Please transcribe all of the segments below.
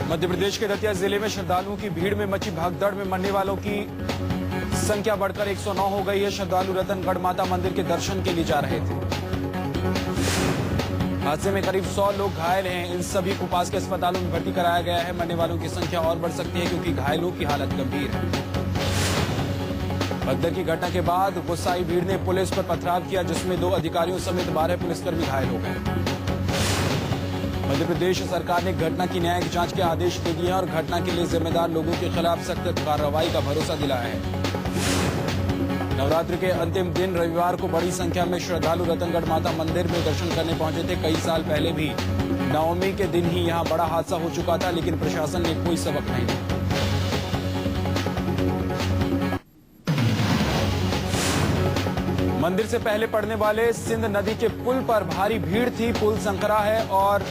मध्य प्रदेश के दतिया जिले में श्रद्धालुओं की भीड़ में मची भगदड़ में मरने वालों की संख्या बढ़कर 109 हो गई है। श्रद्धालु रतनगढ़ माता मंदिर के दर्शन के लिए जा रहे थे। हादसे में करीब 100 लोग घायल हैं। इन सभी को पास के अस्पतालों में भर्ती कराया गया है। मरने वालों की संख्या और बढ़ सकती है क्योंकि घायलों की हालत गंभीर है। भगदड़ की घटना के बाद गुस्साई भीड़ ने पुलिस पर पथराव किया, जिसमें 2 अधिकारियों समेत 12 पुलिसकर्मी घायल हो गए। मध्य प्रदेश सरकार ने घटना की न्यायिक जांच के आदेश दे दिए हैं और घटना के लिए जिम्मेदार लोगों के खिलाफ सख्त कार्रवाई का भरोसा दिलाया है। नवरात्रि के अंतिम दिन रविवार को बड़ी संख्या में श्रद्धालु रतनगढ़ माता मंदिर में दर्शन करने पहुंचे थे। कई साल पहले भी नवमी के दिन ही यहां बड़ा हादसा हो चुका था, लेकिन प्रशासन ने कोई सबक नहीं लिया। मंदिर से पहले पड़ने वाले सिंध नदी के पुल पर भारी भीड़ थी। पुल संकरा है और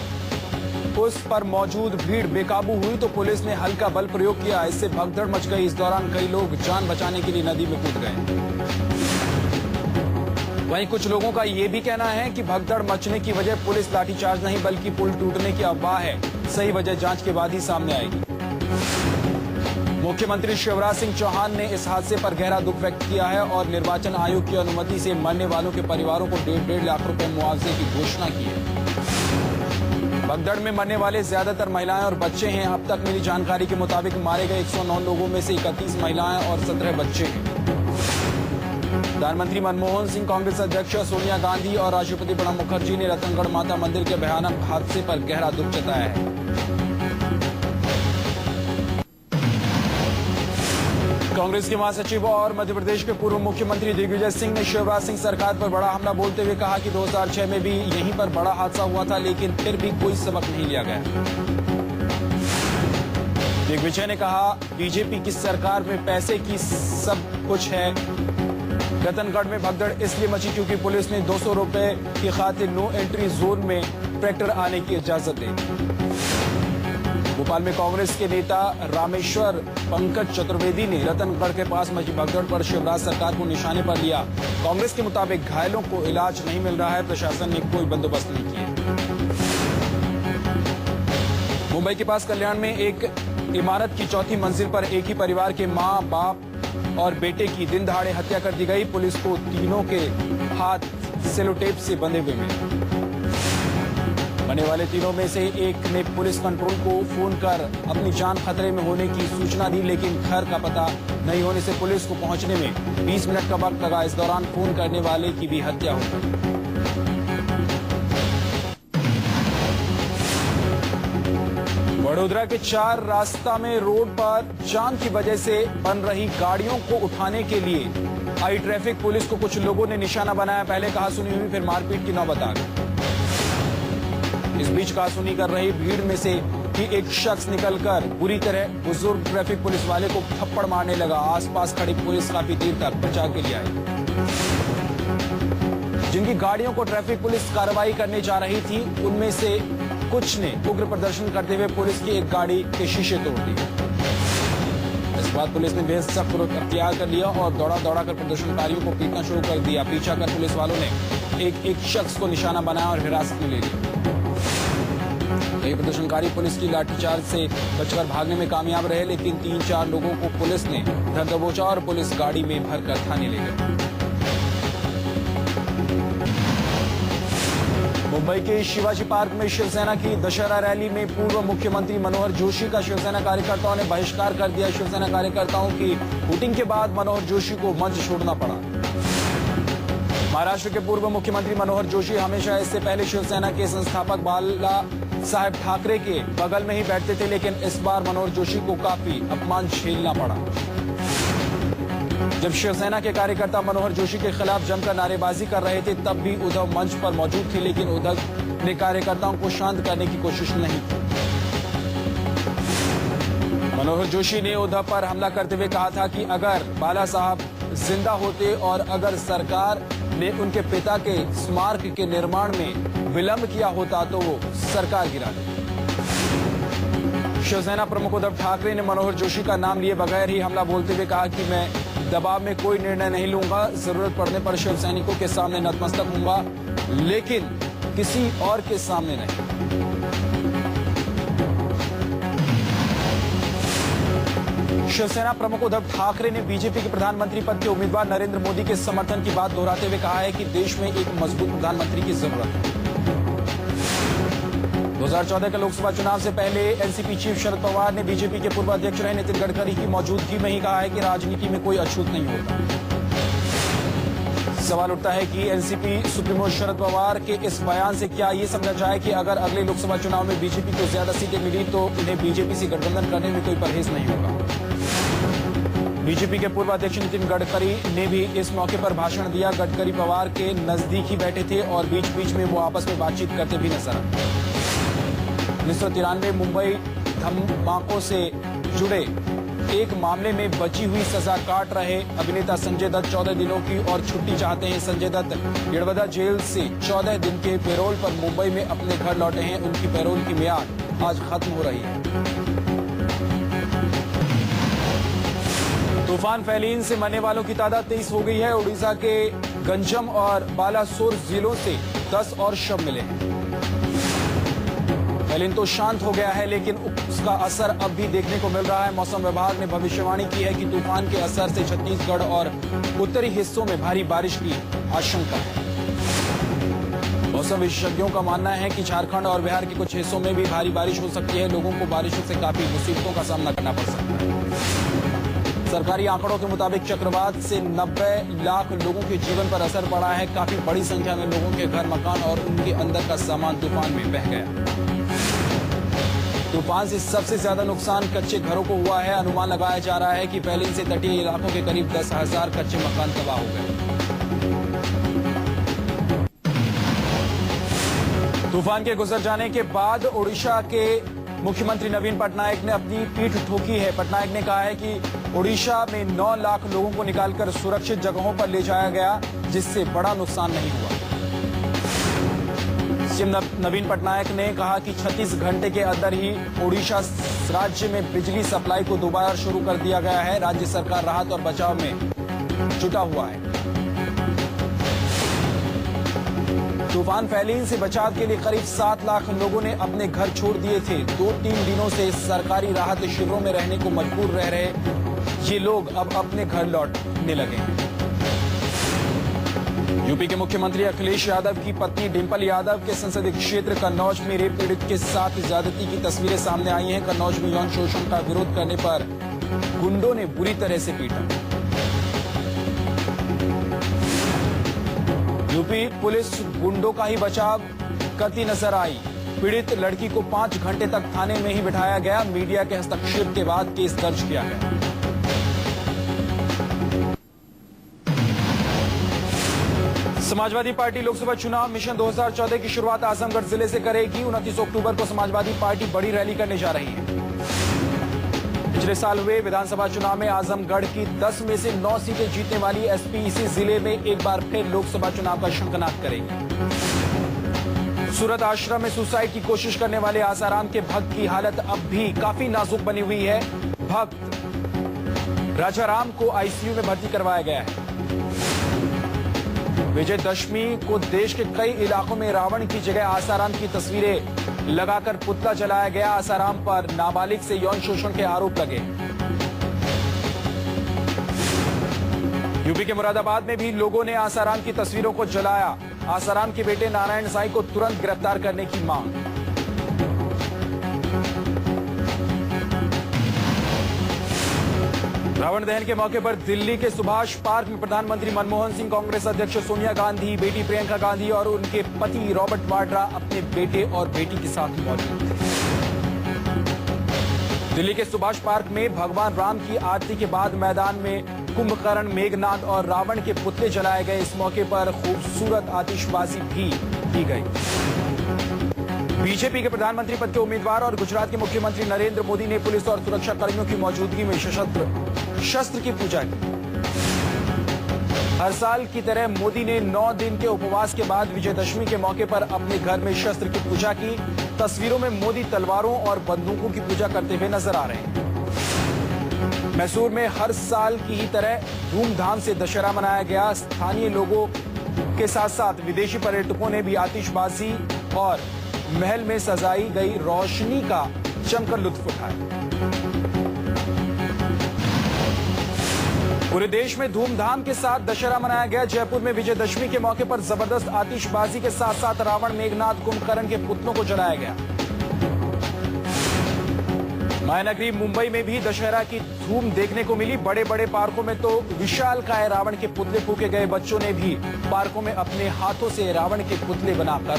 उस पर मौजूद भीड़ बेकाबू हुई तो पुलिस ने हल्का बल प्रयोग किया। इससे भगदड़ मच गई। इस दौरान कई लोग जान बचाने के लिए नदी में कूद गए। वहीं कुछ लोगों का ये भी कहना है कि भगदड़ मचने की वजह पुलिस लाठीचार्ज नहीं बल्कि पुल टूटने की अफवाह है। सही वजह जांच के बाद ही सामने आएगी। मुख्यमंत्री शिवराज सिंह चौहान ने इस हादसे पर गहरा दुख व्यक्त किया है और निर्वाचन आयोग की अनुमति से मरने वालों के परिवारों को 1.5 लाख रुपए मुआवजे की घोषणा की है। भगदड़ में मरने वाले ज्यादातर महिलाएं और बच्चे हैं। अब तक मिली जानकारी के मुताबिक मारे गए 109 लोगों में से 31 महिलाएं और 17 बच्चे हैं। प्रधानमंत्री मनमोहन सिंह, कांग्रेस अध्यक्ष सोनिया गांधी और राष्ट्रपति प्रणब मुखर्जी ने रतनगढ़ माता मंदिर के भयानक हादसे पर गहरा दुख जताया है। कांग्रेस के महासचिव और मध्य प्रदेश के पूर्व मुख्यमंत्री दिग्विजय सिंह ने शिवराज सिंह सरकार पर बड़ा हमला बोलते हुए कहा कि 2006 में भी यहीं पर बड़ा हादसा हुआ था, लेकिन फिर भी कोई सबक नहीं लिया गया। दिग्विजय ने कहा, बीजेपी की सरकार में पैसे की सब कुछ है। रतनगढ़ में भगदड़ इसलिए मची क्योंकि पुलिस ने 200 रुपए की खातिर नो एंट्री जोन में ट्रैक्टर आने की इजाजत दी। भोपाल में कांग्रेस के नेता रामेश्वर पंकज चतुर्वेदी ने रतनगढ़ के पास मची भगदड़ पर शिवराज सरकार को निशाने पर लिया। कांग्रेस के मुताबिक घायलों को इलाज नहीं मिल रहा है। प्रशासन ने कोई बंदोबस्त नहीं किया। मुंबई के पास कल्याण में एक इमारत की 4थी मंजिल पर एक ही परिवार के मां, बाप और बेटे की दिन दहाड़े हत्या कर दी गई। पुलिस को तीनों के हाथ सेलोटेप से बंधे हुए मिले। मरने वाले तीनों में से एक ने पुलिस कंट्रोल को फोन कर अपनी जान खतरे में होने की सूचना दी, लेकिन घर का पता नहीं होने से पुलिस को पहुंचने में 20 मिनट का वक्त लगा। इस दौरान फोन करने वाले की भी हत्या हो गई। वडोदरा के 4 रास्ता में रोड पर जाम की वजह से बन रही गाड़ियों को उठाने के लिए आई ट्रैफिक पुलिस को कुछ लोगों ने निशाना बनाया। पहले कहा सुनी हुई, फिर मारपीट की नौबत आ गई। इस बीच कहासुनी कर रही भीड़ में से ही एक शख्स निकलकर बुरी तरह बुजुर्ग ट्रैफिक पुलिस वाले को थप्पड़ मारने लगा। आसपास खड़ी पुलिस काफी देर तक बचाव के लिए आई। जिनकी गाड़ियों को ट्रैफिक पुलिस कार्रवाई करने जा रही थी, उनमें से कुछ ने उग्र प्रदर्शन करते हुए पुलिस की एक गाड़ी के शीशे तोड़ दिए। इस बाद पुलिस ने बेहद सख्त रुख अख्तियार कर लिया और दौड़ा कर प्रदर्शनकारियों को पीटना शुरू कर दिया। पीछा कर पुलिस वालों ने एक शख्स को निशाना बनाया और हिरासत में ले लिया। कई प्रदर्शनकारी पुलिस की लाठीचार्ज से बचकर भागने में कामयाब रहे, लेकिन 3-4 लोगों को पुलिस ने धर दबोचा और पुलिस गाड़ी में भरकर थाने ले गई। मुंबई के शिवाजी पार्क में शिवसेना की दशहरा रैली में पूर्व मुख्यमंत्री मनोहर जोशी का शिवसेना कार्यकर्ताओं ने बहिष्कार कर दिया। शिवसेना कार्यकर्ताओं की हूटिंग के बाद मनोहर जोशी को मंच छोड़ना पड़ा। महाराष्ट्र के पूर्व मुख्यमंत्री मनोहर जोशी हमेशा इससे पहले शिवसेना के संस्थापक बाला साहेब ठाकरे के बगल में ही बैठते थे, लेकिन इस बार मनोहर जोशी को काफी अपमान झेलना पड़ा। जब शिवसेना के कार्यकर्ता मनोहर जोशी के खिलाफ जमकर नारेबाजी कर रहे थे, तब भी उद्धव मंच पर मौजूद थे, लेकिन उद्धव ने कार्यकर्ताओं को शांत करने की कोशिश नहीं की। मनोहर जोशी ने उद्धव पर हमला करते हुए कहा था कि अगर बाला साहब जिंदा होते और अगर सरकार ने उनके पिता के स्मारक के निर्माण में विलंब किया होता तो वो सरकार गिरा देते। शिवसेना प्रमुख उद्धव ठाकरे ने मनोहर जोशी का नाम लिए बगैर ही हमला बोलते हुए कहा कि मैं दबाव में कोई निर्णय नहीं लूंगा। जरूरत पड़ने पर शिव सैनिकों के सामने नतमस्तक होऊंगा, लेकिन किसी और के सामने नहीं। शिवसेना प्रमुख उद्धव ठाकरे ने बीजेपी के प्रधानमंत्री पद के उम्मीदवार नरेंद्र मोदी के समर्थन की बात दोहराते हुए कहा है कि देश में एक मजबूत प्रधानमंत्री की जरूरत है। 2014 के लोकसभा चुनाव से पहले एनसीपी चीफ शरद पवार ने बीजेपी के पूर्व अध्यक्ष रहे नितिन गडकरी की मौजूदगी में ही कहा है कि राजनीति में कोई अछूत नहीं होता। सवाल उठता है कि एनसीपी सुप्रीमो शरद पवार के इस बयान से क्या ये समझा जाए कि अगर अगले लोकसभा चुनाव में बीजेपी को ज्यादा सीटें मिली तो उन्हें बीजेपी से गठबंधन करने में कोई परहेज नहीं होगा। बीजेपी के पूर्व अध्यक्ष नितिन गडकरी ने भी इस मौके पर भाषण दिया। गडकरी पवार के नजदीक ही बैठे थे और बीच बीच में वो आपस में बातचीत करते भी नजर आए। 1993 मुंबई धमाकों से जुड़े एक मामले में बची हुई सजा काट रहे अभिनेता संजय दत्त 14 दिनों की और छुट्टी चाहते हैं। संजय दत्त येड़वदा जेल से 14 दिन के पैरोल पर मुंबई में अपने घर लौटे हैं। उनकी पैरोल की मियाद आज खत्म हो रही है। तूफान फैलीन से मरने वालों की तादाद 23 हो गई है। उड़ीसा के गंजम और बालासोर जिलों से 10 और शव मिले हैं। फैलीन तो शांत हो गया है, लेकिन उसका असर अब भी देखने को मिल रहा है। मौसम विभाग ने भविष्यवाणी की है कि तूफान के असर से छत्तीसगढ़ और उत्तरी हिस्सों में भारी बारिश की आशंका है। मौसम विशेषज्ञों का मानना है कि झारखंड और बिहार के कुछ हिस्सों में भी भारी बारिश हो सकती है। लोगों को बारिशों से काफी मुसीबतों का सामना करना पड़ सकता है। सरकारी आंकड़ों के मुताबिक चक्रवात से 90 लाख लोगों के जीवन पर असर पड़ा है। काफी बड़ी संख्या में लोगों के घर, मकान और उनके अंदर का सामान तूफान में बह गया। तूफान से सबसे ज्यादा नुकसान कच्चे घरों को हुआ है। अनुमान लगाया जा रहा है कि फैलीन से तटीय इलाकों के करीब 10,000 कच्चे मकान तबाह हो गए। तूफान के गुजर जाने के बाद ओडिशा के मुख्यमंत्री नवीन पटनायक ने अपनी पीठ ठोकी है। पटनायक ने कहा है कि ओडिशा में 9 लाख लोगों को निकालकर सुरक्षित जगहों पर ले जाया गया, जिससे बड़ा नुकसान नहीं हुआ। सीएम नवीन पटनायक ने कहा कि 36 घंटे के अंदर ही ओडिशा राज्य में बिजली सप्लाई को दोबारा शुरू कर दिया गया है। राज्य सरकार राहत और बचाव में जुटा हुआ है। तूफान फैलीन से बचाव के लिए करीब 7 लाख लोगों ने अपने घर छोड़ दिए थे। 2-3 दिनों से सरकारी राहत शिविरों में रहने को मजबूर रह रहे ये लोग अब अपने घर लौटने लगे हैं। यूपी के मुख्यमंत्री अखिलेश यादव की पत्नी डिंपल यादव के संसदीय क्षेत्र कन्नौज में रेप पीड़ित के साथ ज्यादती की तस्वीरें सामने आई हैं। कन्नौज में यौन शोषण का विरोध करने पर गुंडों ने बुरी तरह से पीटा। यूपी पुलिस गुंडों का ही बचाव करती नजर आई। पीड़ित लड़की को 5 घंटे तक थाने में ही बिठाया गया। मीडिया के हस्तक्षेप के बाद केस दर्ज किया गया। समाजवादी पार्टी लोकसभा चुनाव मिशन 2014 की शुरुआत आजमगढ़ जिले से करेगी। 29 अक्टूबर को समाजवादी पार्टी बड़ी रैली करने जा रही है। पिछले साल हुए विधानसभा चुनाव में आजमगढ़ की 10 में से 9 सीटें जीतने वाली एसपी इसी जिले में एक बार फिर लोकसभा चुनाव का शंखनाद करेगी। सूरत आश्रम में सुसाइड की कोशिश करने वाले आसाराम के भक्त की हालत अब भी काफी नाजुक बनी हुई है। भक्त राजाराम को आईसीयू में भर्ती करवाया गया है। विजयदशमी को देश के कई इलाकों में रावण की जगह आसाराम की तस्वीरें लगाकर पुतला जलाया गया। आसाराम पर नाबालिग से यौन शोषण के आरोप लगे। यूपी के मुरादाबाद में भी लोगों ने आसाराम की तस्वीरों को जलाया। आसाराम के बेटे नारायण साईं को तुरंत गिरफ्तार करने की मांग। रावण दहन के मौके पर दिल्ली के सुभाष पार्क में प्रधानमंत्री मनमोहन सिंह, कांग्रेस अध्यक्ष सोनिया गांधी, बेटी प्रियंका गांधी और उनके पति रॉबर्ट वाड्रा अपने बेटे और बेटी के साथ मौजूद थे। दिल्ली के सुभाष पार्क में भगवान राम की आरती के बाद मैदान में कुंभकर्ण, मेघनाद और रावण के पुतले जलाए गए। इस मौके पर खूबसूरत आतिशबाजी भी की गई। बीजेपी के प्रधानमंत्री पद के उम्मीदवार और गुजरात के मुख्यमंत्री नरेंद्र मोदी ने पुलिस और सुरक्षा कर्मियों की मौजूदगी में शस्त्र की पूजा की। हर साल की तरह मोदी ने 9 दिन के उपवास के बाद विजयदशमी के मौके पर अपने घर में शस्त्र की पूजा की। तस्वीरों में मोदी तलवारों और बंदूकों की पूजा करते हुए नजर आ रहे हैं। मैसूर में हर साल की ही तरह धूमधाम से दशहरा मनाया गया। स्थानीय लोगों के साथ साथ विदेशी पर्यटकों ने भी आतिशबाजी और महल में सजाई गई रोशनी का जमकर लुत्फ उठाया। पूरे देश में धूमधाम के साथ दशहरा मनाया गया। जयपुर में विजयदशमी के मौके पर जबरदस्त आतिशबाजी के साथ साथ रावण, मेघनाथ, कुंभकर्ण के पुतलों को जलाया गया। मायानगरी मुंबई में भी दशहरा की धूम देखने को मिली। बड़े बड़े पार्कों में तो विशालकाय रावण के पुतले फूके गए। बच्चों ने भी पार्कों में अपने हाथों से रावण के पुतले बनाकर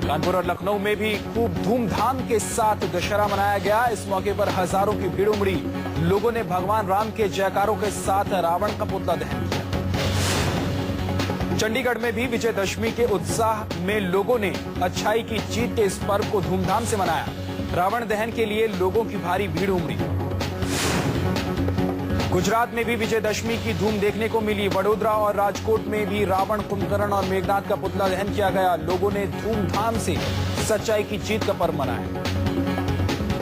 कानपुर और लखनऊ में भी खूब धूमधाम के साथ दशहरा मनाया गया। इस मौके पर हजारों की भीड़ उमड़ी। लोगों ने भगवान राम के जयकारों के साथ रावण का पुतला दहन किया। चंडीगढ़ में भी विजयदशमी के उत्साह में लोगों ने अच्छाई की जीत के इस पर्व को धूमधाम से मनाया। रावण दहन के लिए लोगों की भारी भीड़ उमड़ी। गुजरात में भी विजयदशमी की धूम देखने को मिली। वडोदरा और राजकोट में भी रावण, कुंभकर्ण और मेघनाथ का पुतला दहन किया गया। लोगों ने धूमधाम से सच्चाई की जीत का पर्व मनाया।